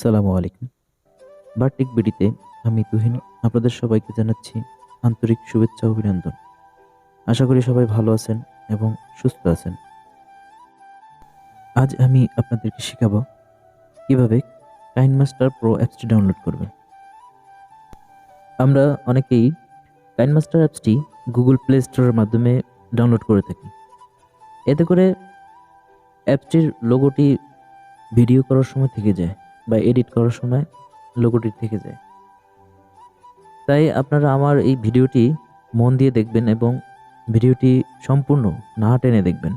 সালামু আলাইকুম। বার্টিক বিডিতে আমি তুহিন আপনাদের সবাইকে জানাচ্ছি আন্তরিক শুভেচ্ছা ও অভিনন্দন। আশা করি সবাই ভালো আছেন এবং সুস্থ আছেন। আজ আমি আপনাদেরকে শেখাবো কিভাবে কাইনমাস্টার প্রো অ্যাপসটি ডাউনলোড করবেন। আমরা অনেকেই কাইনমাস্টার অ্যাপসটি গুগল প্লে স্টোরের মাধ্যমে ডাউনলোড করে থাকি। এতে করে অ্যাপসটির লোগোটি ভিডিও করার সময় থেকে যায় বা এডিট করার সময় লোগোটি থেকে যায়। তাই আপনারা আমার এই ভিডিওটি মন দিয়ে দেখবেন এবং ভিডিওটি সম্পূর্ণ না টেনে দেখবেন।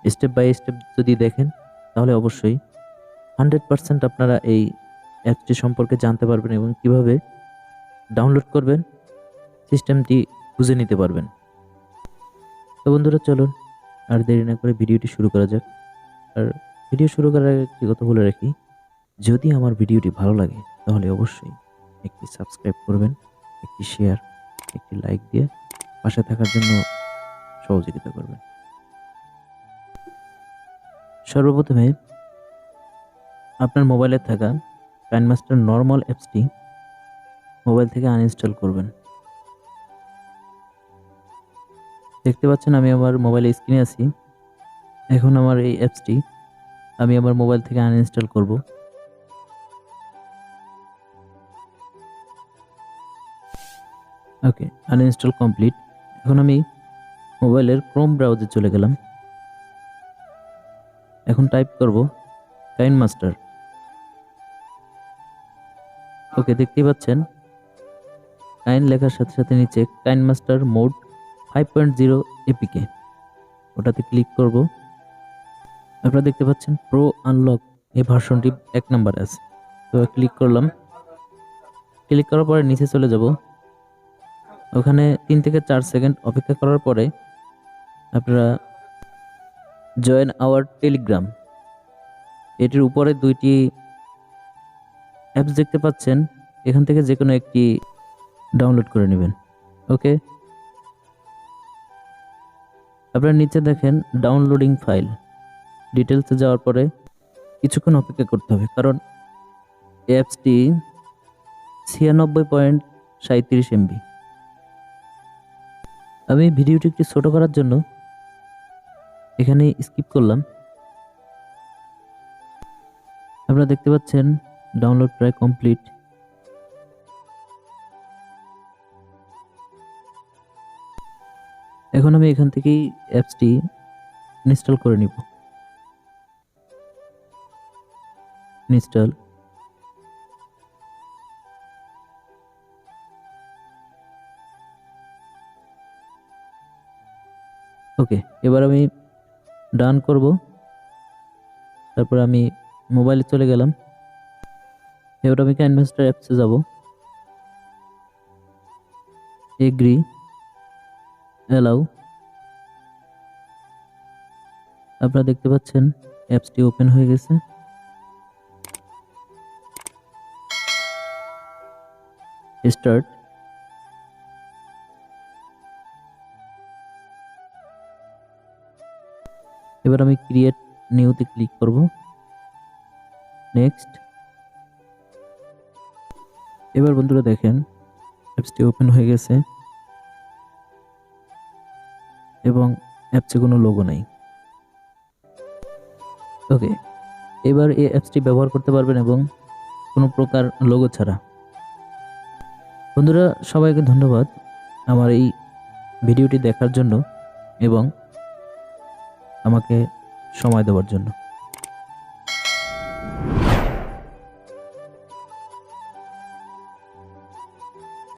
স্টেপ বাই স্টেপ যদি দেখেন তাহলে অবশ্যই 100% আপনারা এই অ্যাপসটি সম্পর্কে জানতে পারবেন এবং কিভাবে ডাউনলোড করবেন সিস্টেমটি বুঝে নিতে পারবেন। তো বন্ধুরা, চলুন আর দেরি না করে ভিডিওটি শুরু করা যাক। আর ভিডিও শুরু করার আগে একটি কথা বলে রাখি, যদি আমার ভিডিওটি ভালো লাগে তাহলে অবশ্যই একটি সাবস্ক্রাইব করবেন, একটি শেয়ার, একটি লাইক দিয়ে পাশে থাকার জন্য সহযোগিতা করবেন। সর্বপ্রথমে আপনার মোবাইলে থাকা কাইনমাস্টার নর্মাল অ্যাপসটি মোবাইল থেকে আনইনস্টল করবেন। দেখতে পাচ্ছেন আমি আমার মোবাইলে স্ক্রিনে আছি। এখন আমার এই অ্যাপসটি আমি আমার মোবাইল থেকে আনইনস্টল করব। ওকে, আনইনস্টল কমপ্লিট। এখন আমি মোবাইলের ক্রোম ব্রাউজারে চলে গেলাম। এখন টাইপ করব কাইনমাস্টার। ওকে, দেখতেই পাচ্ছেন কাইন লেখার সাথে সাথে নিচে কাইনমাস্টার মোড 5.0 এপিকে, ওটাতে ক্লিক করব। আপনারা দেখতে পাচ্ছেন প্রো আনলক এই ভার্সনটি 1 নম্বরে আছে। তো ক্লিক করলাম। ক্লিক করার পরে নিচে চলে যাব। ওখানে 3 থেকে 4 সেকেন্ড অপেক্ষা করার পরে আপনারা জয়েন আওয়ার টেলিগ্রাম, এটির উপরে 2টি অ্যাপস দেখতে পাচ্ছেন। এখান থেকে যে কোনো একটি ডাউনলোড করে নেবেন। ওকে, আপনারা নিচে দেখেন ডাউনলোডিং ফাইল, ডিটেলসে যাওয়ার পরে কিছুক্ষণ অপেক্ষা করতে হবে, কারণ অ্যাপসটি 96.37 MB। আমি ভিডিওটি একটু ছোট করার জন্য এখানে স্কিপ করলাম। আপনারা দেখতে পাচ্ছেন ডাউনলোড প্রায় কমপ্লিট। এখন আমি এখান থেকেই অ্যাপসটি ইনস্টল করে নিব। ইনস্টল। ওকে, এবার আমি ডান করব। তারপর আমি মোবাইলে চলে গেলাম। এবার আমি কাইনমাস্টার অ্যাপসে যাব। Agree, allow. আপনারা দেখতে পাচ্ছেন অ্যাপসটি ওপেন হয়ে গেছে। স্টার্ট। এবার আমি ক্রিয়েট নিউতে ক্লিক করব। নেক্সট। এবার বন্ধুরা দেখেন অ্যাপসটি ওপেন হয়ে গেছে এবং অ্যাপসে কোনো লোগো নাই। ওকে, এবার এই অ্যাপসটি ব্যবহার করতে পারবেন এবং কোনো প্রকার লোগো ছাড়া। বন্ধুরা, সবাইকে ধন্যবাদ আমার এই ভিডিওটি দেখার জন্য এবং আমাকে সময় দেওয়ার জন্য।